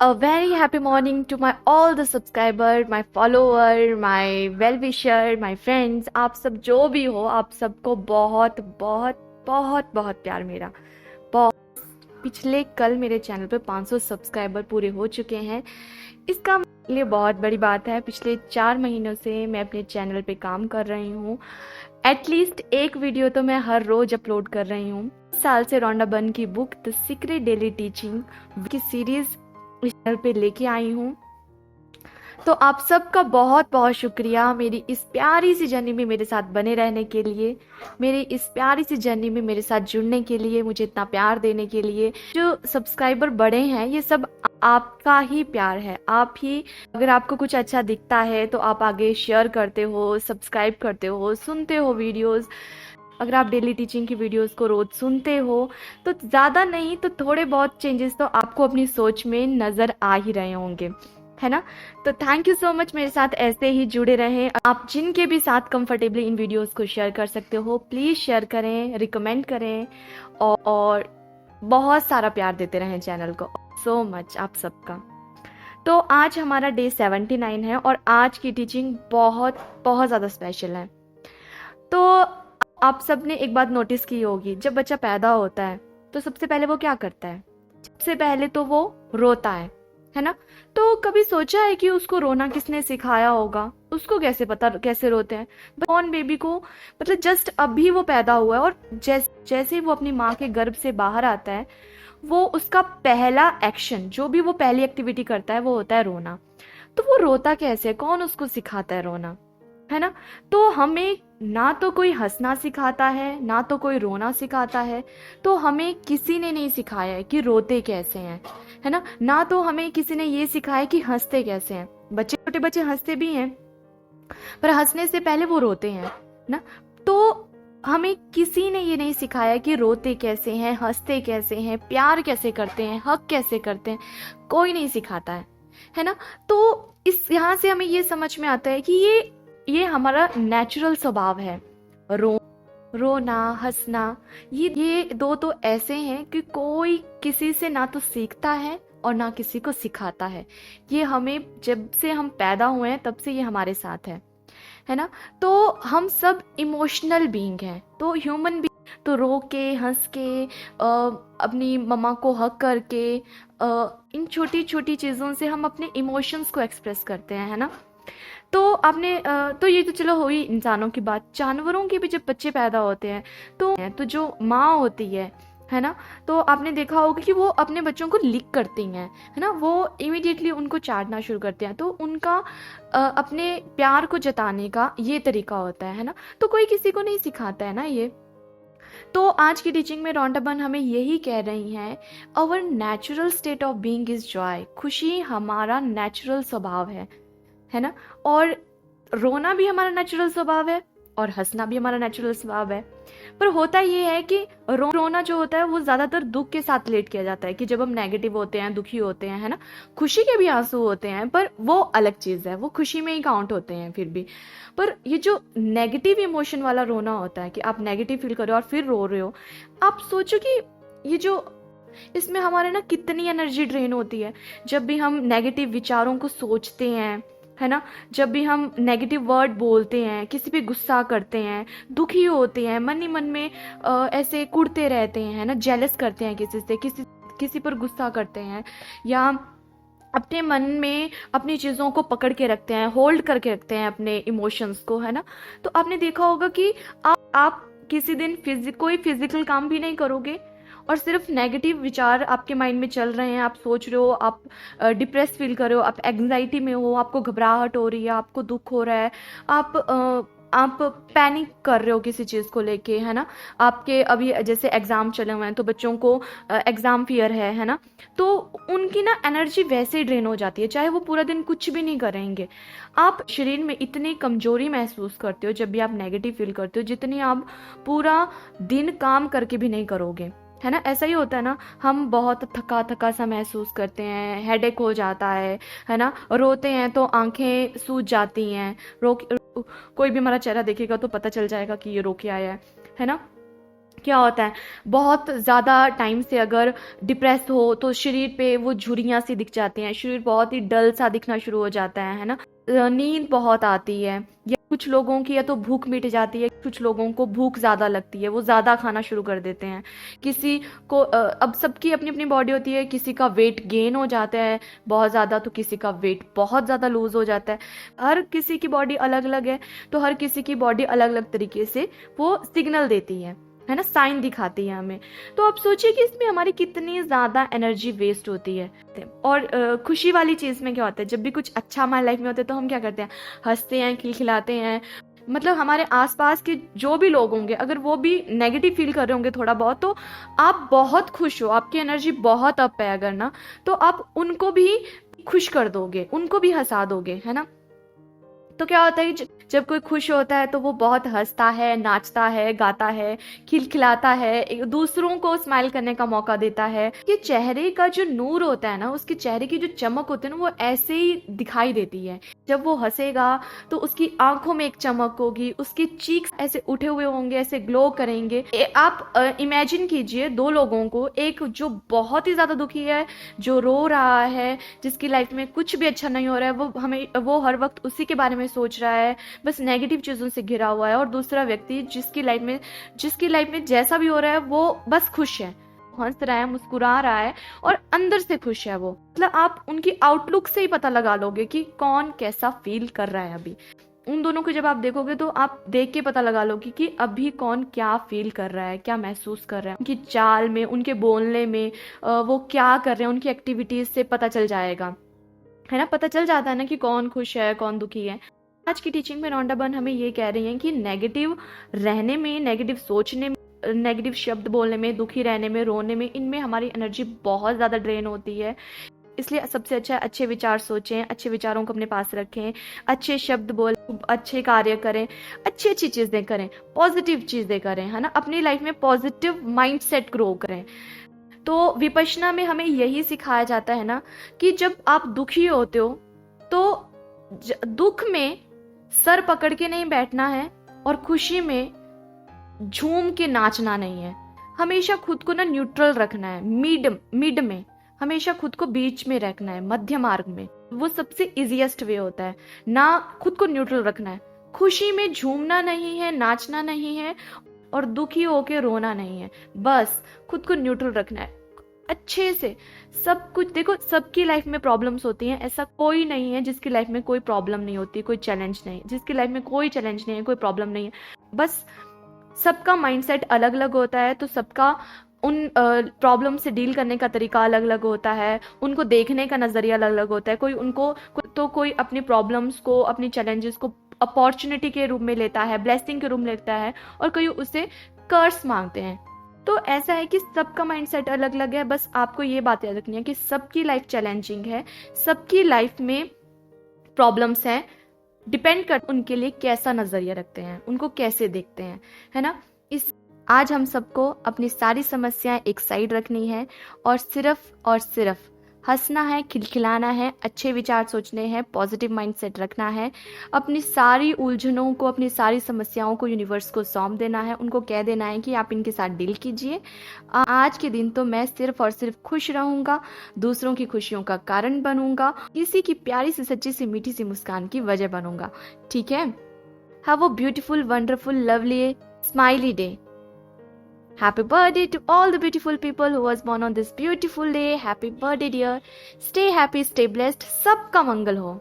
A very happy morning to my all the subscriber, my follower, my well wisher, my friends. आप सब जो भी हो, आप सबको बहुत बहुत बहुत बहुत प्यार मेरा। पिछले कल मेरे चैनल पे 500 सब्सक्राइबर पूरे हो चुके हैं। इसका मेरे लिए बहुत बड़ी बात है। पिछले 4 महीनों से मैं अपने चैनल पे काम कर रही हूँ। एटलीस्ट एक वीडियो तो मैं हर रोज अपलोड कर रही हूँ। साल से रोंडा बर्न की book the secret daily teaching की सीरीज इस चैनल पे लेके आई हूँ। तो आप सबका बहुत बहुत शुक्रिया मेरी इस प्यारी सी जर्नी में मेरे साथ बने रहने के लिए, मेरी इस प्यारी सी जर्नी में मेरे साथ जुड़ने के लिए, मुझे इतना प्यार देने के लिए। जो सब्सक्राइबर बढ़े हैं ये सब आपका ही प्यार है। आप ही, अगर आपको कुछ अच्छा दिखता है तो आप आगे शेयर करते हो, सब्सक्राइब करते हो, सुनते हो वीडियोस। अगर आप डेली टीचिंग की वीडियोस को रोज सुनते हो तो ज़्यादा नहीं तो थोड़े बहुत चेंजेस तो आपको अपनी सोच में नज़र आ ही रहे होंगे, है ना। तो थैंक यू सो मच, मेरे साथ ऐसे ही जुड़े रहें। आप जिनके भी साथ कंफर्टेबली इन वीडियोस को शेयर कर सकते हो, प्लीज़ शेयर करें, रिकमेंड करें और बहुत सारा प्यार देते रहें चैनल को। सो मच आप सबका। तो आज हमारा डे 79 है और आज की टीचिंग बहुत बहुत ज़्यादा स्पेशल है। तो आप सब ने एक बात नोटिस की होगी, जब बच्चा पैदा होता है तो सबसे पहले वो क्या करता है? सबसे पहले तो वो रोता है ना। तो कभी सोचा है कि उसको रोना किसने सिखाया होगा? उसको कैसे पता कैसे रोते हैं? बॉर्न बेबी को, मतलब जस्ट अभी वो पैदा हुआ है और जैसे वो अपनी माँ के गर्भ से बाहर आता है, वो उसका पहला एक्शन, जो भी वो पहली एक्टिविटी करता है, वो होता है रोना। तो वो रोता कैसे? कौन उसको सिखाता है रोना, है ना। तो हमें ना तो कोई हंसना सिखाता है, ना तो कोई रोना सिखाता है। तो हमें किसी ने नहीं सिखाया है कि रोते कैसे हैं, है ना। ना तो हमें किसी ने ये सिखाया कि हंसते कैसे हैं। छोटे बच्चे हंसते भी हैं पर हंसने से पहले वो रोते हैं ना। तो हमें किसी ने ये नहीं सिखाया कि रोते कैसे हैं, हंसते कैसे हैं, प्यार कैसे करते हैं, हक कैसे करते हैं। कोई नहीं सिखाता है ना। तो इस यहाँ से हमें ये समझ में आता है कि ये हमारा नेचुरल स्वभाव है। रोना, हंसना, ये दो तो ऐसे हैं कि कोई किसी से ना तो सीखता है और ना किसी को सिखाता है। ये हमें जब से हम पैदा हुए हैं तब से ये हमारे साथ है ना। तो हम सब इमोशनल बीइंग हैं। तो ह्यूमन बीइंग तो रो के, हंस के, अपनी मम्मा को हक करके, इन छोटी छोटी चीज़ों से हम अपने इमोशंस को एक्सप्रेस करते हैं, है ना। तो आपने तो ये तो चलो हुई इंसानों की बात। जानवरों के भी जब बच्चे पैदा होते हैं तो जो माँ होती है ना, तो आपने देखा होगा कि वो अपने बच्चों को लिक करती हैं, है ना। वो इमीडिएटली उनको चाटना शुरू करते हैं। तो उनका अपने प्यार को जताने का ये तरीका होता है ना। तो कोई किसी को नहीं सिखाता है ना ये। तो आज की टीचिंग में रोंडा बर्न हमें यही कह रही हैं, our natural state of being is joy. खुशी हमारा नेचुरल स्वभाव है ना। और रोना भी हमारा नेचुरल स्वभाव है और हंसना भी हमारा नेचुरल स्वभाव है। पर होता ये है कि रोना जो होता है वो ज्यादातर दुख के साथ रिलेट किया जाता है कि जब हम नेगेटिव होते हैं, दुखी होते हैं, है ना। खुशी के भी आंसू होते हैं पर वो अलग चीज है, वो खुशी में ही काउंट होते हैं फिर भी। पर ये जो नेगेटिव इमोशन वाला रोना होता है कि आप नेगेटिव फील कर रहे हो और फिर रो रहे हो, आप सोचो कि ये जो इसमें हमारे ना कितनी एनर्जी ड्रेन होती है। जब भी हम नेगेटिव विचारों को सोचते हैं, है ना, जब भी हम नेगेटिव वर्ड बोलते हैं, किसी पे गुस्सा करते हैं, दुखी होते हैं, मन ही मन में ऐसे कुढ़ते रहते हैं, है ना, जेलस करते हैं किसी से, किसी पर गुस्सा करते हैं, या अपने मन में अपनी चीज़ों को पकड़ के रखते हैं, होल्ड करके रखते हैं अपने इमोशंस को, है ना। तो आपने देखा होगा कि आप किसी दिन कोई फिजिकल काम भी नहीं करोगे और सिर्फ नेगेटिव विचार आपके माइंड में चल रहे हैं, आप सोच रहे हो, आप डिप्रेस फील कर रहे हो, आप एंग्जाइटी में हो, आपको घबराहट हो रही है, आपको दुख हो रहा है, आप पैनिक कर रहे हो किसी चीज़ को लेके, है ना। आपके अभी जैसे एग्ज़ाम चले हुए हैं तो बच्चों को एग्ज़ाम फियर है ना। तो उनकी ना एनर्जी वैसे ही ड्रेन हो जाती है, चाहे वो पूरा दिन कुछ भी नहीं करेंगे। आप शरीर में इतनी कमजोरी महसूस करते हो जब भी आप नेगेटिव फील करते हो, जितनी आप पूरा दिन काम करके भी नहीं करोगे, है ना। ऐसा ही होता है ना, हम बहुत थका थका सा महसूस करते हैं, हेडेक हो जाता है ना। रोते हैं तो आंखें सूज जाती हैं। कोई भी हमारा चेहरा देखेगा तो पता चल जाएगा कि ये रो के आया है ना। क्या होता है, बहुत ज़्यादा टाइम से अगर डिप्रेस हो तो शरीर पे वो झुर्रियाँ सी दिख जाती हैं, शरीर बहुत ही डल सा दिखना शुरू हो जाता है ना। नींद बहुत आती है, या कुछ लोगों की या तो भूख मिट जाती है, कुछ लोगों को भूख ज़्यादा लगती है, वो ज़्यादा खाना शुरू कर देते हैं। किसी को अब सबकी अपनी अपनी बॉडी होती है, किसी का वेट गेन हो जाता है बहुत ज़्यादा, तो किसी का वेट बहुत ज़्यादा लूज हो जाता है। हर किसी की बॉडी अलग अलग है, तो हर किसी की बॉडी अलग अलग तरीके से वो सिग्नल देती है ना, साइन दिखाती है हमें। तो आप सोचिए कि इसमें हमारी कितनी ज़्यादा एनर्जी वेस्ट होती है। और खुशी वाली चीज़ में क्या होता है, जब भी कुछ अच्छा हमारी लाइफ में होता है तो हम क्या करते हैं, हंसते हैं, खिलखिलाते हैं। मतलब हमारे आसपास के जो भी लोग होंगे, अगर वो भी नेगेटिव फील कर रहे होंगे थोड़ा बहुत, तो आप बहुत खुश हो, आपकी एनर्जी बहुत अप है अगर ना, तो आप उनको भी खुश कर दोगे, उनको भी हंसा दोगे, है ना। तो क्या होता है कि जब कोई खुश होता है तो वो बहुत हंसता है, नाचता है, गाता है, खिलखिलाता है, दूसरों को स्माइल करने का मौका देता है। कि चेहरे का जो नूर होता है ना, उसके चेहरे की जो चमक होती है ना, वो ऐसे ही दिखाई देती है। जब वो हंसेगा तो उसकी आंखों में एक चमक होगी, उसके चीक्स ऐसे उठे हुए होंगे, ऐसे ग्लो करेंगे। आप इमेजिन कीजिए दो लोगों को, एक जो बहुत ही ज्यादा दुखी है, जो रो रहा है, जिसकी लाइफ में कुछ भी अच्छा नहीं हो रहा है, वो हर वक्त उसी के बारे में सोच रहा है, बस नेगेटिव चीजों से घिरा हुआ है। और दूसरा व्यक्ति जिसकी लाइफ में जैसा भी हो रहा है वो बस खुश है, हंस रहा है, मुस्कुरा रहा है और अंदर से खुश है वो। मतलब आप उनकी आउटलुक से ही पता लगा लोगे कि कौन कैसा फील कर रहा है अभी। उन दोनों को जब आप देखोगे तो आप देख के पता लगा लोगे कि अभी कौन क्या फील कर रहा है, क्या महसूस कर रहा है। उनकी चाल में, उनके बोलने में, वो क्या कर रहे हैं, उनकी एक्टिविटीज से पता चल जाएगा, है ना। पता चल जाता है ना कि कौन खुश है, कौन दुखी है। आज की टीचिंग में रॉन्डा बर्न हमें ये कह रही हैं कि नेगेटिव रहने में, नेगेटिव सोचने में, नेगेटिव शब्द बोलने में, दुखी रहने में, रोने में, इनमें हमारी एनर्जी बहुत ज़्यादा ड्रेन होती है। इसलिए सबसे अच्छा अच्छे विचार सोचें, अच्छे विचारों को अपने पास रखें, अच्छे शब्द बोलें, अच्छे कार्य करें, अच्छी अच्छी चीज़ें करें, पॉजिटिव चीज़ें करें, है ना। अपनी लाइफ में पॉजिटिव माइंडसेट ग्रो करें। तो विपश्यना में हमें यही सिखाया जाता है ना कि जब आप दुखी होते हो तो दुख में सर पकड़ के नहीं बैठना है और खुशी में झूम के नाचना नहीं है। हमेशा खुद को ना न्यूट्रल रखना है, मिड में, हमेशा खुद को बीच में रखना है, मध्य मार्ग में। वो सबसे इजीएस्ट वे होता है ना। खुद को न्यूट्रल रखना है, खुशी में झूमना नहीं है, नाचना नहीं है, और दुखी होके रोना नहीं है। बस खुद को न्यूट्रल रखना है अच्छे से। सब कुछ देखो, सबकी लाइफ में प्रॉब्लम्स होती हैं, ऐसा कोई नहीं है जिसकी लाइफ में कोई प्रॉब्लम नहीं होती, कोई चैलेंज नहीं। जिसकी लाइफ में कोई चैलेंज नहीं है, कोई प्रॉब्लम नहीं है, बस सबका माइंडसेट अलग अलग होता है। तो सबका उन प्रॉब्लम से डील करने का तरीका अलग अलग होता है, उनको देखने का नजरिया अलग अलग होता है। कोई अपनी प्रॉब्लम्स को, अपनी चैलेंजेस को अपॉर्चुनिटी के रूप में लेता है, ब्लेसिंग के रूप में लेता है, और कोई उसे कर्स मांगते हैं। तो ऐसा है कि सबका माइंडसेट अलग अलग है। बस आपको ये बात याद रखनी है कि सबकी लाइफ चैलेंजिंग है, सबकी लाइफ में प्रॉब्लम्स हैं। डिपेंड कर उनके लिए कैसा नजरिया रखते हैं, उनको कैसे देखते हैं, है ना। आज हम सबको अपनी सारी समस्याएं एक साइड रखनी है और सिर्फ हंसना है, खिलखिलाना है, अच्छे विचार सोचने हैं, पॉजिटिव माइंडसेट रखना है। अपनी सारी उलझनों को, अपनी सारी समस्याओं को यूनिवर्स को सौंप देना है। उनको कह देना है कि आप इनके साथ डील कीजिए। आज के दिन तो मैं सिर्फ और सिर्फ खुश रहूंगा, दूसरों की खुशियों का कारण बनूंगा, किसी की प्यारी सी, सच्ची सी, मीठी सी मुस्कान की वजह बनूंगा। ठीक है। Have a beautiful, wonderful, lovely, smiley day. Happy birthday to all the beautiful people who was born on this beautiful day. Happy birthday dear. Stay happy, stay blessed. सबका मंगल हो।